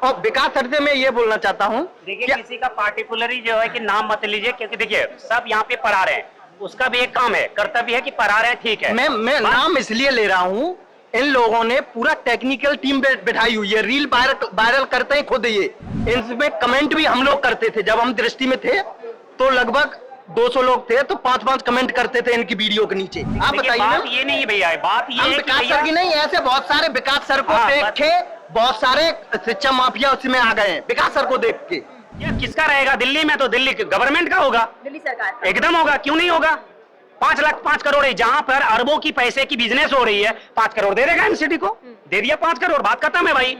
और विकास सर से मैं ये बोलना चाहता हूँ, देखिए किसी का पार्टिकुलरली जो है कि नाम मत लीजिए, क्योंकि देखिए सब यहाँ पे पढ़ा रहे हैं, उसका भी एक काम है, कर्तव्य है कि पढ़ा रहे हैं, ठीक है। मैं नाम इसलिए ले रहा हूँ, इन लोगों ने पूरा टेक्निकल टीम बैठाई हुई है, रील वायरल करते हैं खुद ये, इनमें कमेंट भी हम लोग करते थे। जब हम दृष्टि में थे तो लगभग 200 लोग थे, तो 5-5 कमेंट करते थे इनकी वीडियो के नीचे। आप बताइए। बात ये नहीं भैया, बात ये हम है विकास सर की नहीं, ऐसे बहुत सारे विकास सर को देख के बहुत सारे शिक्षा माफिया उसमें आ गए हैं, विकास सर को देख के। किसका रहेगा दिल्ली में? तो दिल्ली गवर्नमेंट का होगा, दिल्ली सरकार एकदम होगा, क्यों नहीं होगा। 5 लाख 5 करोड़ है, जहां पर अरबों की पैसे की बिजनेस हो रही है, 5 करोड़ दे देगा एमसीडी को, दे दिया 5 करोड़, बात खत्म है भाई।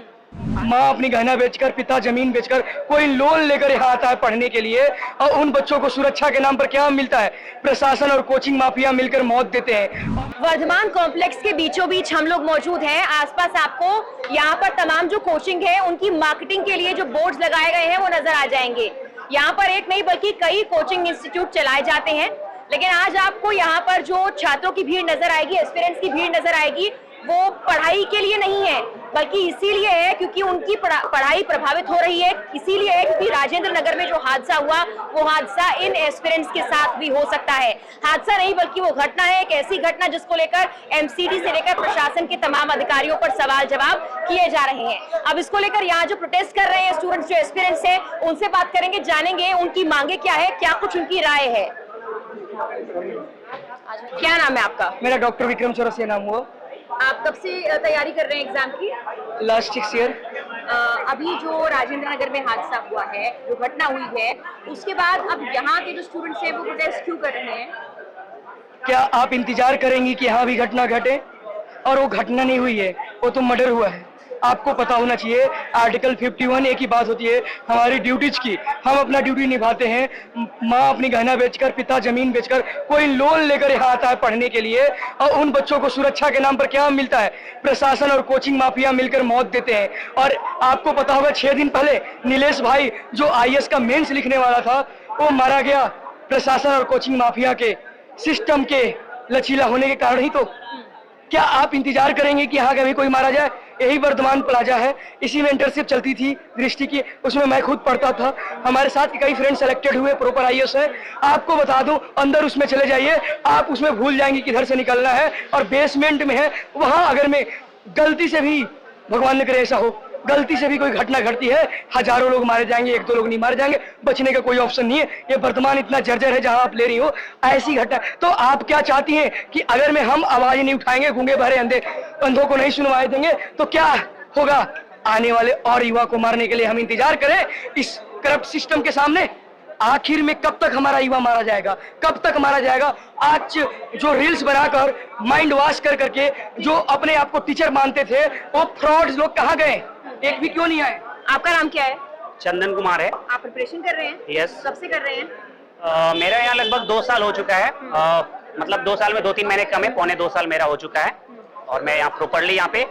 माँ अपनी गहना बेचकर, पिता जमीन बेचकर, कोई लोन लेकर यहाँ आता है पढ़ने के लिए, और उन बच्चों को सुरक्षा के नाम पर क्या मिलता है? प्रशासन और कोचिंग माफिया मिलकर मौत देते हैं। वर्धमान कॉम्प्लेक्स के बीचों बीच हम लोग मौजूद हैं। आसपास आपको यहाँ पर तमाम जो कोचिंग है उनकी मार्केटिंग के लिए जो बोर्ड्स लगाए गए हैं वो नजर आ जाएंगे। यहाँ पर एक नहीं बल्कि कई कोचिंग इंस्टीट्यूट चलाए जाते हैं, लेकिन आज आपको यहाँ पर जो छात्रों की भीड़ नजर आएगी, एस्पिरेंट्स की भीड़ नजर आएगी, वो पढ़ाई के लिए नहीं है, बल्कि इसीलिए है क्योंकि उनकी पढ़ाई प्रभावित हो रही है। इसीलिए है क्योंकि राजेंद्र नगर में जो हादसा हुआ वो हादसा इन एस्पिरेंट्स के साथ भी हो सकता है। हादसा नहीं बल्कि वो घटना है, एक ऐसी घटना जिसको लेकर एमसीडी से लेकर प्रशासन के तमाम अधिकारियों पर सवाल जवाब किए जा रहे हैं। अब इसको लेकर यहाँ जो प्रोटेस्ट कर रहे हैं स्टूडेंट्स, जो एस्पिरेंट्स है, उनसे बात करेंगे, जानेंगे उनकी मांगे क्या है, क्या कुछ उनकी राय है। क्या नाम है आपका? मेरा डॉक्टर विक्रम चौरसिया नाम हुआ। आप कब से तैयारी कर रहे हैं एग्जाम की? Last 6 year. अभी जो राजेंद्र नगर में हादसा हुआ है, जो घटना हुई है, उसके बाद अब यहाँ के जो स्टूडेंट्स हैं वो प्रोटेस्ट क्यों कर रहे हैं? क्या आप इंतजार करेंगी कि यहाँ भी घटना घटे? और वो घटना नहीं हुई है, वो तो मर्डर हुआ है। आपको पता होना चाहिए, आर्टिकल 51 एक ही बात होती है हमारी ड्यूटीज की, हम अपना ड्यूटी निभाते हैं। माँ अपनी गहना बेचकर, पिता जमीन बेचकर, कोई लोन लेकर यहाँ आता है पढ़ने के लिए, और उन बच्चों को सुरक्षा के नाम पर क्या मिलता है? प्रशासन और कोचिंग माफिया मिलकर मौत देते हैं। और आपको पता होगा 6 दिन पहले नीलेश भाई जो IAS का मेंस लिखने वाला था, वो मारा गया प्रशासन और कोचिंग माफिया के सिस्टम के लचीला होने के कारण ही। तो क्या आप इंतजार करेंगे कि यहाँ कभी कोई मारा जाए? यही वर्धमान प्लाजा है, इसी में इंटर्नशिप चलती थी दृष्टि की, उसमें मैं खुद पढ़ता था। हमारे साथ कई फ्रेंड सेलेक्टेड हुए, प्रॉपर IAS है। आपको बता दूं, अंदर उसमें चले जाइए, आप उसमें भूल जाएंगे किधर से निकलना है। और बेसमेंट में है, वहां अगर मैं गलती से भी, भगवान न करे ऐसा हो, गलती से भी कोई घटना घटती है, हजारों लोग मारे जाएंगे, 1-2 लोग नहीं मारे जाएंगे, बचने का कोई ऑप्शन नहीं है। ये वर्तमान इतना जर्जर है जहां आप ले रही हो, ऐसी घटना। तो आप क्या चाहती हैं कि अगर मैं हम आवाज नहीं उठाएंगे, गूंगे बहरे अंधों को नहीं सुनवाए देंगे, तो क्या होगा? आने वाले और युवा को मारने के लिए हम इंतजार करें इस करप्ट सिस्टम के सामने? आखिर में कब तक हमारा युवा मारा जाएगा? कब तक मारा जाएगा? आज जो रील्स बनाकर माइंड वॉश कर करके जो अपने आप को टीचर मानते थे, वो फ्रॉड्स लोग कहाँ गए? एक भी क्यों नहीं आए? आपका नाम क्या है? चंदन कुमार है। आप प्रिपरेशन कर रहे हैं? यस। कब से कर रहे हैं? मेरा यहाँ लगभग 2 साल हो चुका है, मतलब 2 साल में 2-3 महीने कम है, 1.25 साल मेरा हो चुका है। और मैं यहाँ प्रॉपरली यहाँ पे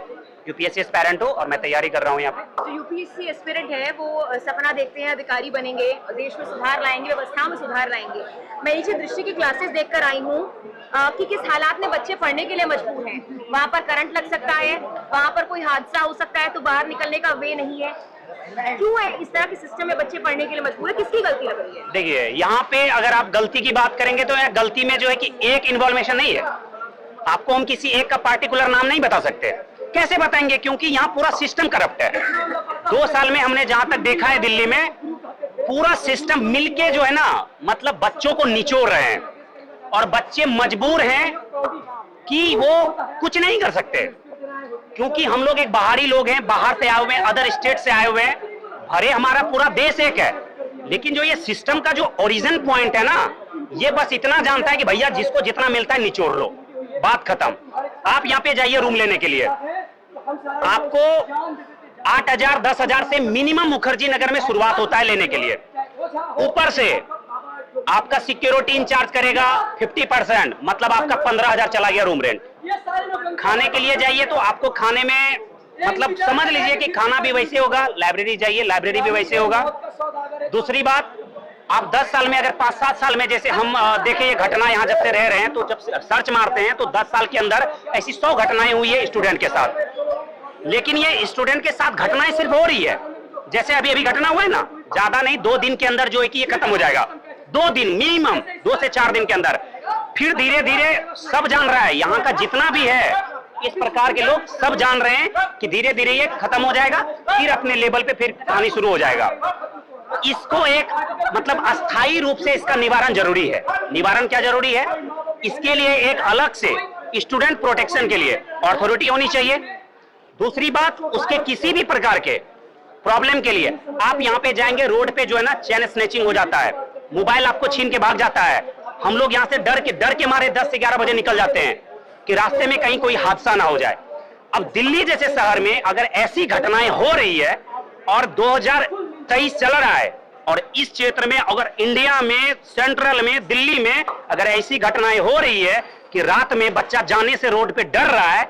यूपीएससी एस्पायरेंट हूँ और मैं तैयारी कर रहा हूँ यहाँ पे। जो यूपीएससी एस्पिरेंट है वो सपना देखते हैं अधिकारी बनेंगे, देश में सुधार लाएंगे, व्यवस्था में सुधार लाएंगे। मैं नीचे दृष्टि की क्लासेस देखकर आई हूँ कि किस हालात में बच्चे पढ़ने के लिए मजबूर हैं। वहाँ पर करंट लग सकता है, वहाँ पर कोई हादसा हो सकता है, तो बाहर निकलने का वे नहीं है। क्यों है इस तरह के सिस्टम में बच्चे पढ़ने के लिए मजबूर है? किसकी गलती लग रही है? देखिए यहाँ पे अगर आप गलती की बात करेंगे तो गलती में जो है कि एक इन्वॉल्वेशन नहीं है। आपको हम किसी एक का पार्टिकुलर नाम नहीं बता सकते। कैसे बताएंगे? क्योंकि यहाँ पूरा सिस्टम करप्ट है। 2 साल में हमने जहां तक देखा है दिल्ली में, पूरा सिस्टम मिलके जो है ना, मतलब बच्चों को निचोड़ रहे हैं और बच्चे मजबूर हैं कि वो कुछ नहीं कर सकते, क्योंकि हम लोग एक बाहरी लोग हैं, बाहर से आए हुए हैं, अदर स्टेट से आए हुए हैं। भरे हमारा पूरा देश एक है, लेकिन जो ये सिस्टम का जो ओरिजिन पॉइंट है ना, ये बस इतना जानता है कि भैया जिसको जितना मिलता है निचोड़ लो, बात खत्म। आप यहाँ पे जाइए रूम लेने के लिए, आपको 8,000 10,000 से मिनिमम मुखर्जी नगर में शुरुआत होता है लेने के लिए। ऊपर से आपका सिक्योरिटी इंचार्ज करेगा 50%, मतलब आपका 15,000 चला गया रूम रेंट। खाने के लिए जाइए तो आपको खाने में, मतलब समझ लीजिए कि खाना भी वैसे होगा, लाइब्रेरी जाइए लाइब्रेरी भी वैसे होगा। दूसरी बात, आप 10 साल में, अगर 5-7 साल में, जैसे हम देखें ये घटना यहाँ जब से रह रहे हैं, तो जब सर्च मारते हैं तो 10 साल के अंदर ऐसी 100 घटनाएं हुई है स्टूडेंट के साथ। लेकिन ये स्टूडेंट के साथ घटनाएं सिर्फ हो रही है, जैसे अभी अभी घटना हुआ है ना, ज्यादा नहीं 2 दिन के अंदर जो है कि ये खत्म हो जाएगा, 2 दिन मिनिमम, 2 से 4 दिन के अंदर। फिर धीरे धीरे सब जान रहा है, यहाँ का जितना भी है इस प्रकार के लोग सब जान रहे हैं कि धीरे धीरे ये खत्म हो जाएगा, फिर अपने लेवल पे फिर कहानी शुरू हो जाएगा। इसको एक मतलब अस्थायी रूप से इसका निवारण जरूरी है। निवारण क्या जरूरी है? इसके लिए एक अलग से स्टूडेंट प्रोटेक्शन के लिए अथॉरिटी होनी चाहिए। दूसरी बात, उसके किसी भी प्रकार के प्रॉब्लम के लिए आप यहाँ पे जाएंगे, रोड पे जो है ना चेन स्नैचिंग हो जाता है, मोबाइल आपको छीन के भाग जाता है। हम लोग यहाँ से डर के मारे 10 से 11 बजे निकल जाते हैं कि रास्ते में कहीं कोई हादसा ना हो जाए। अब दिल्ली जैसे शहर में अगर ऐसी घटनाएं हो रही है और 2023 चल रहा है, और इस क्षेत्र में अगर इंडिया में सेंट्रल में दिल्ली में अगर ऐसी घटनाएं हो रही है कि रात में बच्चा जाने से रोड पे डर रहा है,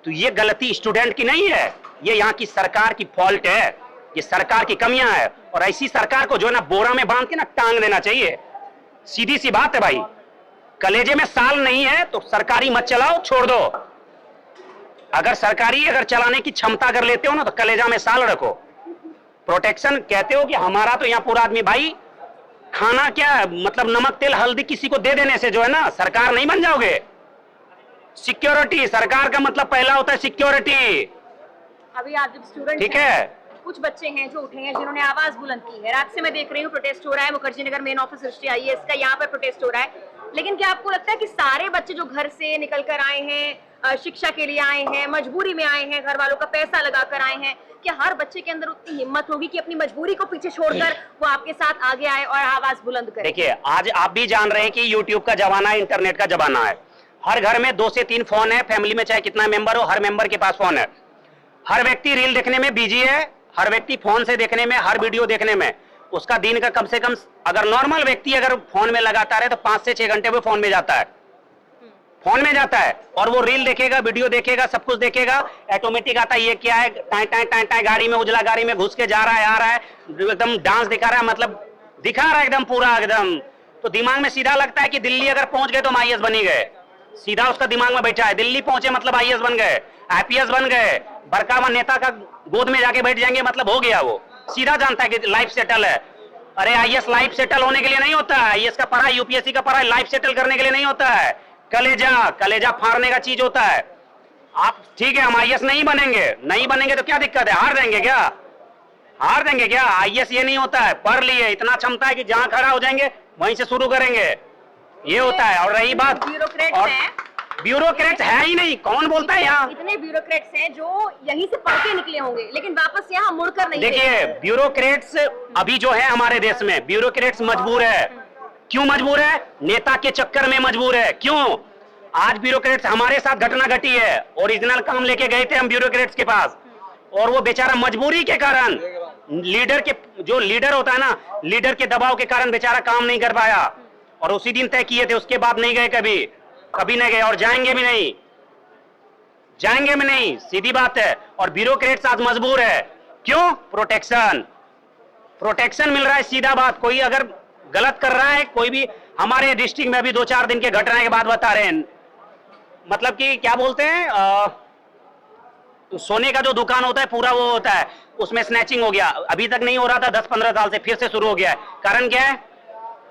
तो ये गलती स्टूडेंट की नहीं है, ये यहाँ की सरकार की फॉल्ट है, ये सरकार की कमियां है। और ऐसी सरकार को जो है ना बोरा में बांध के ना टांग देना चाहिए। सीधी सी बात है भाई, कलेजे में साल नहीं है तो सरकारी मत चलाओ, छोड़ दो। अगर सरकारी अगर चलाने की क्षमता अगर लेते हो ना तो कलेजा में साल रखो। प्रोटेक्शन कहते हो कि हमारा तो यहाँ पूरा आदमी, भाई खाना क्या मतलब नमक तेल हल्दी किसी को दे देने से जो है ना सरकार नहीं बन जाओगे। सिक्योरिटी, सरकार का मतलब पहला होता है सिक्योरिटी। अभी आप जब स्टूडेंट ठीक है, कुछ बच्चे हैं जो उठे हैं जिन्होंने आवाज बुलंद की है। रात से मैं देख रही हूँ प्रोटेस्ट हो रहा है, मुखर्जी नगर मेन ऑफिस दृष्टि IAS का यहाँ पर प्रोटेस्ट हो रहा है। लेकिन क्या आपको लगता है कि सारे बच्चे जो घर से निकल कर आए हैं, शिक्षा के लिए आए हैं, मजबूरी में आए हैं, घर वालों का पैसा लगा कर आए हैं, क्या हर बच्चे के अंदर उतनी हिम्मत होगी कि अपनी मजबूरी को पीछे छोड़कर वो आपके साथ आगे आए और आवाज बुलंद करे? देखिए आज आप भी जान रहे हैं कि यूट्यूब का जमाना है, इंटरनेट का जमाना है। हर घर में 2 से 3 फोन है, फैमिली में चाहे कितना मेंबर हो, हर मेंबर के पास फोन है। हर व्यक्ति रील देखने में बिजी है, हर व्यक्ति फोन से देखने में, हर वीडियो देखने में। उसका दिन का कम से कम, अगर नॉर्मल व्यक्ति अगर फोन में लगातार है तो 5 से 6 घंटे वो फोन में जाता है, फोन में जाता है। और वो रील देखेगा, वीडियो देखेगा, सब कुछ देखेगा, ऑटोमेटिक आता है ये क्या है, टाइ टाइ टाइ टाइ गाड़ी में, उजला गाड़ी में घुस के जा रहा है, आ रहा है, एकदम डांस दिखा रहा है, मतलब दिखा रहा है एकदम पूरा एकदम। तो दिमाग में सीधा लगता है कि दिल्ली अगर पहुंच गए तो हम IAS बनी गए। सीधा उसका दिमाग में बैठा है, दिल्ली पहुंचे मतलब IAS बन गए, IPS बन गए, बड़का नेता का गोद में जाके बैठ जाएंगे मतलब हो गया। वो सीधा जानता है कि लाइफ सेटल है। अरे IAS लाइफ सेटल होने के लिए नहीं होता है, IAS का पढ़ाई, UPSC का पढ़ाई लाइफ सेटल करने के लिए नहीं होता है। कलेजा फाड़ने का चीज होता है। आप ठीक है, हम IAS नहीं बनेंगे तो क्या दिक्कत है? हार देंगे क्या? IAS ये नहीं होता है, पढ़ लिए, इतना क्षमता है कि जहां खड़ा हो जाएंगे वहीं से शुरू करेंगे, ये होता है। और रही बात, ब्यूरोक्रेट्स है ही नहीं, कौन बोलता है यहाँ? इतने ब्यूरोक्रेट्स हैं जो यहीं से पढ़ के निकले होंगे लेकिन वापस यहाँ मुड़कर नहीं। देखिए ब्यूरोक्रेट्स अभी जो है हमारे देश में, ब्यूरोक्रेट्स मजबूर है। क्यों मजबूर है? नेता के चक्कर में मजबूर है। क्यों? आज ब्यूरोक्रेट्स, हमारे साथ घटना घटी है, ओरिजिनल काम लेके गए थे हम ब्यूरोक्रेट्स के पास, और वो बेचारा मजबूरी के कारण, लीडर के जो लीडर होता है ना, लीडर के दबाव के कारण बेचारा काम नहीं कर पाया, और उसी दिन तय किए थे, उसके बाद नहीं गए, कभी नहीं गए, और जाएंगे भी नहीं, सीधी बात है। और ब्यूरोक्रेट्स आज मजबूर है। क्यों? प्रोटेक्शन मिल रहा है, सीधा बात। कोई अगर गलत कर रहा है, कोई भी, हमारे डिस्ट्रिक्ट में अभी 2-4 दिन के घटना के बाद बता रहे हैं, मतलब कि क्या बोलते हैं, सोने का जो दुकान होता है पूरा वो होता है, उसमें स्नैचिंग हो गया। अभी तक नहीं हो रहा था, 10-15 साल से फिर से शुरू हो गया है। कारण क्या है?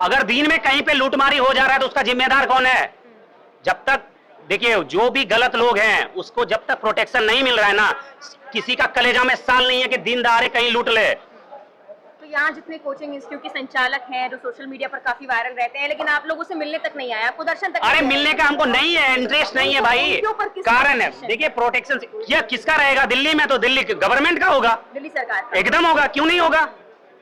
अगर दिन में कहीं पे लूटमारी हो जा रहा है तो उसका जिम्मेदार कौन है? जब तक, देखिए जो भी गलत लोग हैं उसको जब तक प्रोटेक्शन नहीं मिल रहा है ना, किसी का कलेजा में साल नहीं है कि दिन दहाड़े कहीं लूट ले। तो यहाँ जितने कोचिंग इंस्टीट्यूट के संचालक हैं जो सोशल मीडिया पर काफी वायरल रहते हैं, लेकिन आप लोगों से मिलने तक नहीं आया, आपको दर्शन तक? अरे मिलने का हमको नहीं है, इंटरेस्ट नहीं है भाई। कारण है, देखिए प्रोटेक्शन क्या किसका रहेगा दिल्ली में? तो दिल्ली गवर्नमेंट का होगा, दिल्ली सरकार एकदम होगा। क्यों नहीं होगा?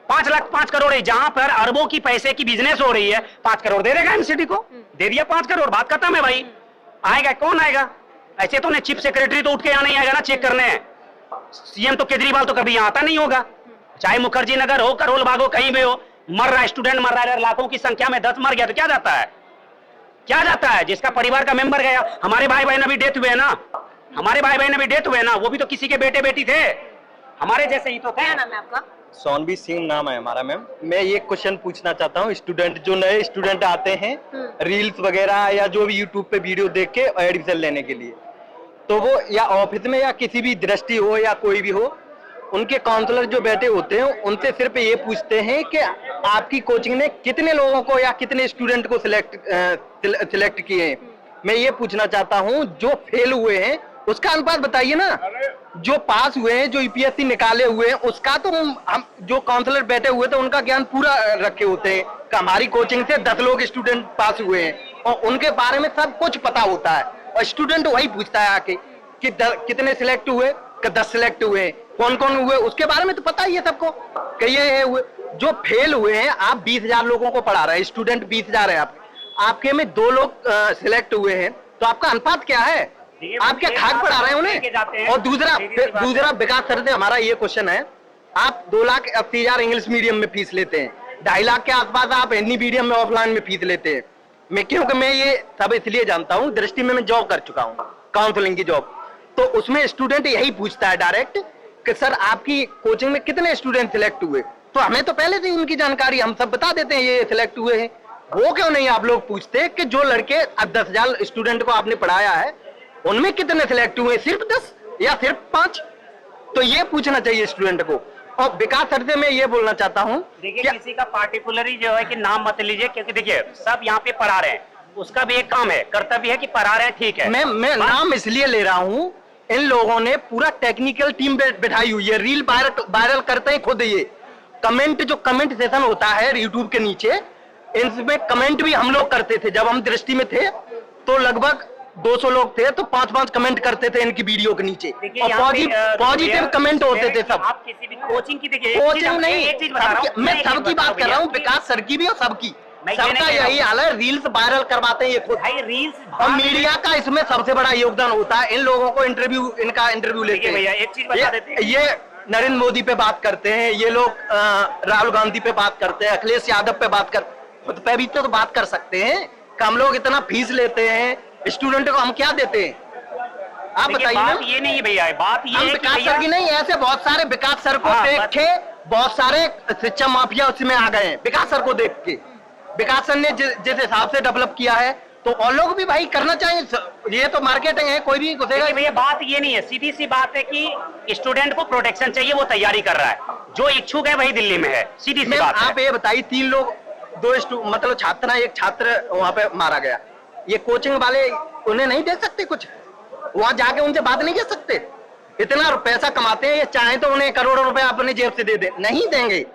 5 करोड़ है, जहां पर अरबों की पैसे की बिजनेस हो रही है, 5 करोड़ दे देगा एमसीडी को, दे दिया 5 करोड़, बात खत्म है भाई। आएगा कौन आएगा? ऐसे तो चीफ सेक्रेटरी तो उठ के यहाँ नहीं आएगा ना चेक करने। सीएम तो केजरीवाल तो कभी यहाँ आता नहीं होगा, चाहे मुखर्जी नगर हो, करोल बाग हो, कहीं भी हो। मर रहा है स्टूडेंट, मर रहा है लाखों की संख्या में, 10 मर गया तो क्या जाता है? जिसका परिवार का मेंबर गया, हमारे भाई बहन अभी डेथ हुए ना, वो भी तो किसी के बेटे बेटी थे, हमारे जैसे ही तो थे। क्या नाम है आपका? सोनवी सिंह नाम है हमारा मैम। मैं ये क्वेश्चन पूछना चाहता हूँ, स्टूडेंट जो नए स्टूडेंट आते हैं रील्स वगैरह या जो भी यूट्यूब पे वीडियो देख के एडमिशन लेने के लिए, तो वो या ऑफिस में या किसी भी दृष्टि हो या कोई भी हो, उनके काउंसलर जो बैठे होते हैं उनसे सिर्फ ये पूछते हैं कि आपकी कोचिंग ने कितने लोगों को या कितने स्टूडेंट को सिलेक्ट किए हैं। मैं ये पूछना चाहता हूं, जो फेल हुए हैं उसका अनुपात बताइए ना, जो पास हुए हैं, जो यूपीएससी निकाले हुए हैं, उसका तो हम जो काउंसलर बैठे हुए थे उनका ज्ञान पूरा रखे होते हैं कि हमारी कोचिंग से 10 लोग स्टूडेंट पास हुए हैं और उनके बारे में सब कुछ पता होता है। और स्टूडेंट वही पूछता है आके कि कितने सिलेक्ट हुए, कि 10 सिलेक्ट हुए, कौन कौन हुए, उसके बारे में तो पता ही है सबको कि ये हुए। जो फेल हुए हैं, आप 20,000 लोगों को पढ़ा रहे हैं, स्टूडेंट 20,000 है, आपके में 2 लोग सिलेक्ट हुए हैं, तो आपका अनुपात क्या है? आप क्या खाक पढ़ा रहे हैं उन्हें? और दूसरा विकास सर से हमारा ये क्वेश्चन है, आप 2,80,000 इंग्लिश मीडियम में फीस लेते हैं, 2.5 लाख के आसपास आप हिंदी मीडियम में ऑफलाइन में फीस लेते हैं। क्योंकि मैं ये सब इसलिए जानता हूँ, दृष्टि में मैं जॉब कर चुका हूँ, काउंसलिंग की जॉब, तो उसमें स्टूडेंट यही पूछता है डायरेक्ट कि सर आपकी कोचिंग में कितने स्टूडेंट सिलेक्ट हुए, तो हमें तो पहले से उनकी जानकारी हम सब बता देते हैं ये सिलेक्ट हुए हैं। वो क्यों नहीं आप लोग पूछते कि जो लड़के 10,000 स्टूडेंट को आपने पढ़ाया है उनमें कितने सिलेक्ट हुए, सिर्फ 10 या सिर्फ 5? तो ये पूछना चाहिए स्टूडेंट को। और विकास सर से मैं ये बोलना चाहता हूँ, देखिए किसी का पार्टिकुलरली जो है कि नाम मत लीजिए, क्योंकि देखिए सब यहाँ पे पढ़ा रहे हैं, उसका भी एक काम है, कर्तव्य है कि पढ़ा रहे हैं, ठीक है। मैं नाम इसलिए ले रहा हूँ, इन लोगों ने पूरा टेक्निकल टीम बैठाई हुई है, रील वायरल करते हैं खुद। ये कमेंट, जो कमेंट सेशन होता है यूट्यूब के नीचे, इनमें कमेंट भी हम लोग करते थे। जब हम दृष्टि में थे तो लगभग 200 लोग थे, तो 5-5 कमेंट करते थे इनकी वीडियो के नीचे, और पॉजिटिव कमेंट होते थे सब। आप किसी भी कोचिंग की देखिए, कोचिंग नहीं, मैं सबकी बात कर रहा हूँ, विकास सर की भी और सबकी, सबका यही हाल है, रील्स वायरल करवाते हैं ये खुद। रील्स और मीडिया का इसमें सबसे बड़ा योगदान होता है। इन लोगों को इनका इंटरव्यू लेते हैं, एक चीज बता देते हैं, ये नरेंद्र मोदी पे बात करते हैं, ये लोग राहुल गांधी पे बात करते हैं, अखिलेश यादव पे बात कर, खुद पे भी तो बात कर सकते हैं कि हम लोग इतना फीस लेते हैं, स्टूडेंट को हम क्या देते हैं? आप बताइए ना। ये नहीं भैया, बात ये है विकास सर की नहीं, ऐसे बहुत सारे विकास सर को देख के बहुत सारे शिक्षा माफिया उसमें आ गए हैं। विकास सर को देख के, विकास सर ने जिस हिसाब से डेवलप किया है, तो और लोग भी भाई करना चाहिए। ये तो मार्केटिंग है, कोई भी घुसेगा। भैया बात ये नहीं है, सीधी सी बात है कि स्टूडेंट को प्रोटेक्शन चाहिए, वो तैयारी कर रहा है, जो इच्छुक है वही दिल्ली में है, सीधी सी बात है। आप ये बताइए, 3 लोग, 2 मतलब छात्र, एक छात्र वहां पे मारा गया, ये कोचिंग वाले उन्हें नहीं दे सकते कुछ? वहां जाके उनसे बात नहीं कर सकते? इतना पैसा कमाते हैं, ये चाहे तो उन्हें करोड़ों रुपए अपने जेब से दे दे, नहीं देंगे,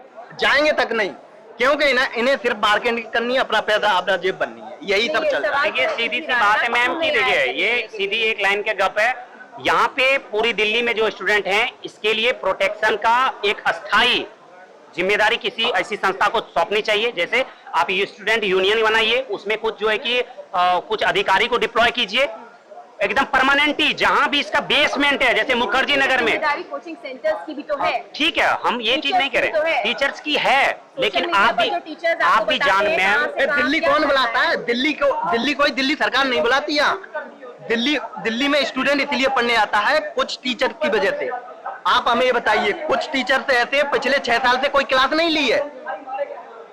जाएंगे तक नहीं, क्योंकि इन्हें सिर्फ मार्केटिंग करनी है, अपना पैसा अपना जेब बननी है, यही सब चल रहा है। ये सीधी सी बात है मैम की, देखिए ये सीधी एक लाइन के गप है। यहाँ पे पूरी दिल्ली में जो स्टूडेंट हैं, इसके लिए प्रोटेक्शन का एक अस्थायी जिम्मेदारी किसी ऐसी संस्था को सौंपनी चाहिए। जैसे आप ये स्टूडेंट यूनियन बनाइए, उसमें कुछ जो है कि कुछ अधिकारी को डिप्लॉय कीजिए, एकदम परमानेंटली, जहां भी इसका बेसमेंट है, जैसे मुखर्जी नगर में कोचिंग सेंटर्स की भी तो है। ठीक है, हम ये चीज नहीं करें, टीचर्स की है, लेकिन आप भी जान में दिल्ली कौन बुलाता है? दिल्ली सरकार नहीं बुलाती। यहाँ दिल्ली में स्टूडेंट इसलिए पढ़ने आता है कुछ टीचर की वजह से। आप हमें ये बताइए, कुछ टीचर से ऐसे पिछले 6 साल से कोई क्लास नहीं ली है,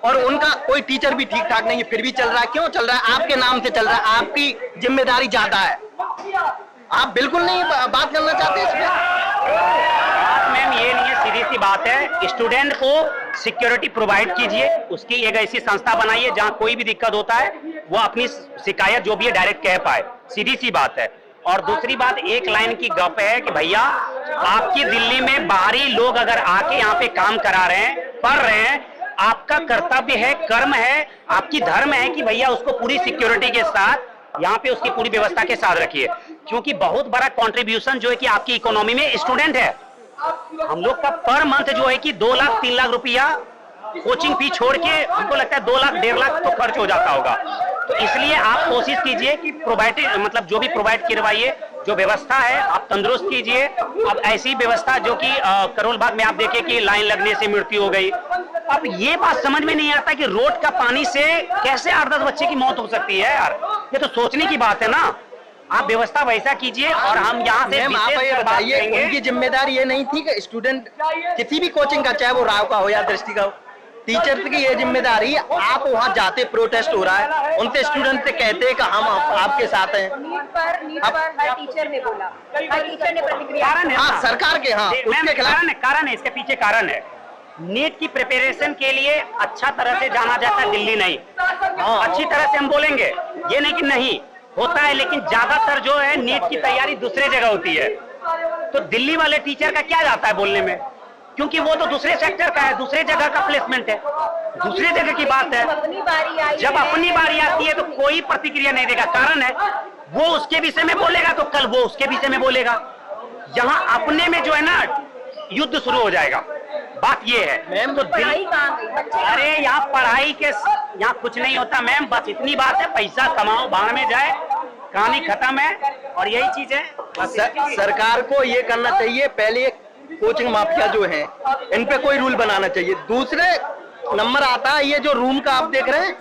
और उनका कोई टीचर भी ठीक ठाक नहीं है, फिर भी चल रहा है। क्यों चल रहा है? आपके नाम से चल रहा है, आपकी जिम्मेदारी ज्यादा है। आप बिल्कुल नहीं बात करना चाहते इस पे। मैम ये नहीं है, सीधी सी बात है, स्टूडेंट को सिक्योरिटी प्रोवाइड कीजिए, उसकी एक ऐसी संस्था बनाइए जहां कोई भी दिक्कत होता है वो अपनी शिकायत जो भी है डायरेक्ट कह पाए, सीधी सी बात है। और दूसरी बात, एक लाइन की गप है कि भैया आपकी दिल्ली में बाहरी लोग अगर आके यहाँ पे काम करा रहे हैं, पढ़ रहे हैं, आपका कर्तव्य है, कर्म है, आपकी धर्म है कि भैया उसको पूरी सिक्योरिटी के साथ यहाँ पे उसकी पूरी व्यवस्था के साथ रखिए, क्योंकि बहुत बड़ा कंट्रीब्यूशन जो है कि आपकी इकोनॉमी में स्टूडेंट है। हम लोग का पर मंथ जो है कि 2 लाख 3 लाख रुपया कोचिंग फी छोड़ के हमको लगता है 2 लाख 1.5 लाख तो खर्च हो जाता होगा। तो इसलिए आप कोशिश कीजिए कि मतलब जो भी प्रोवाइड करवाइए, जो व्यवस्था है आप तंदुरुस्त कीजिए। अब ऐसी व्यवस्था जो कि करोल बाग में आप देखें कि लाइन लगने से मृत्यु हो गई। अब ये बात समझ में नहीं आता कि रोड का पानी से कैसे 8-10 बच्चे की मौत हो सकती है यार, ये तो सोचने की बात है ना। आप व्यवस्था वैसा कीजिए और हम यहाँ से बताइए, उनकी जिम्मेदारी ये नहीं थी कि स्टूडेंट किसी भी कोचिंग का, चाहे वो राव का हो या दृष्टि का हो, टीचर्स की ये जिम्मेदारी, आप वहाँ जाते, प्रोटेस्ट हो रहा है, उनसे स्टूडेंट से कहते हैं कि हम आपके साथ हैं। नीट पर हर टीचर ने बोला, हर टीचर ने प्रतिक्रिया। कारण है हाँ, ना। सरकार के, हाँ, उसके खिलाफ कारण है, इसके पीछे कारण है। नीट की प्रिपरेशन के लिए अच्छा तरह से जाना जाता है दिल्ली नहीं। अच्छी तरह से हम बोलेंगे, ये नहीं कि नहीं होता है, लेकिन ज्यादातर जो है नीट की तैयारी दूसरे जगह होती है। तो दिल्ली वाले टीचर का क्या जाता है बोलने में, क्योंकि वो तो दूसरे सेक्टर का है, दूसरे जगह का प्लेसमेंट है, दूसरे जगह की बात है। जब अपनी बारी आती है तो कोई प्रतिक्रिया नहीं देगा। कारण है वो उसके विषय में बोलेगा तो कल वो उसके विषय में बोलेगा। यहाँ अपने में जो है ना युद्ध शुरू हो जाएगा। बात ये है मैम, तो अरे यहाँ पढ़ाई के यहाँ कुछ नहीं होता मैम, बस इतनी बात है, पैसा कमाओ, भाड़ में जाए, कहानी खत्म है। और यही चीज है। सरकार को ये करना चाहिए, पहले कोचिंग माफिया जो है इन पे कोई रूल बनाना चाहिए। दूसरे नंबर आता है ये जो रूम का आप देख रहे हैं,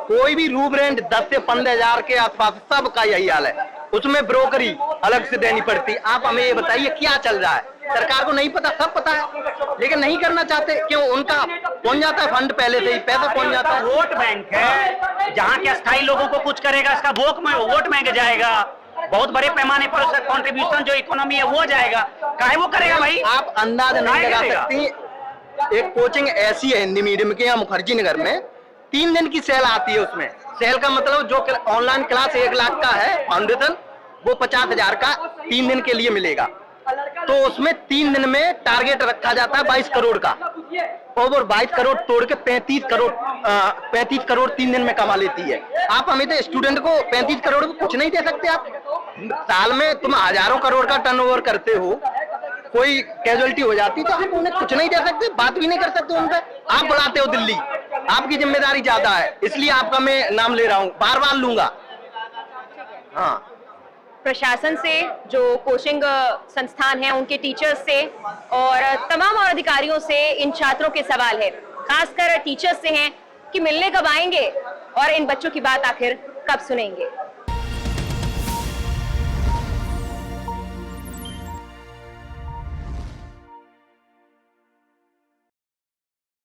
कोई भी रूम रेंट 10 से 15 हजार के आसपास सबका यही हाल है, उसमें ब्रोकरी अलग से देनी पड़ती। आप हमें ये बताइए क्या चल रहा है? सरकार को नहीं पता, सब पता है, लेकिन नहीं करना चाहते। क्यों? उनका पहुंच जाता है फंड, पहले से ही पैसा पहुंच जाता है। वोट बैंक है, जहाँ के अस्थायी लोगों को कुछ करेगा इसका वोट बैंक जाएगा, बहुत बड़े पैमाने पर उसका कंट्रीब्यूशन जो इकोनॉमी है वो जाएगा। काहे वो करेगा भाई? आप अंदाज नहीं लगा सकती। एक कोचिंग ऐसी है हिंदी मीडियम के यहाँ मुखर्जी नगर में, 3 दिन की सेल आती है। उसमें सेल का मतलब जो ऑनलाइन क्लास 1 लाख का है फाउंडेशन, वो 50,000 का 3 दिन के लिए मिलेगा। तो उसमें 3 दिन में टारगेट रखा जाता है 22 करोड़ का, और 22 करोड़ तोड़ के 35 करोड़ 3 दिन में कमा लेती है। आप हमें तो स्टूडेंट को 35 करोड़ को कुछ नहीं दे सकते। आप साल में तुम हजारों करोड़ का टर्नओवर करते हो, कोई कैजुअलिटी हो जाती तो आप उन्हें कुछ नहीं दे सकते, बात भी नहीं कर सकते उन पर। आप बढ़ाते हो दिल्ली, आपकी जिम्मेदारी ज्यादा है, इसलिए आपका मैं नाम ले रहा हूँ, बार बार लूंगा। हाँ, प्रशासन से, जो कोचिंग संस्थान है उनके टीचर्स से और तमाम और अधिकारियों से इन छात्रों के सवाल है, खासकर टीचर्स से हैं कि मिलने कब आएंगे और इन बच्चों की बात आखिर कब सुनेंगे।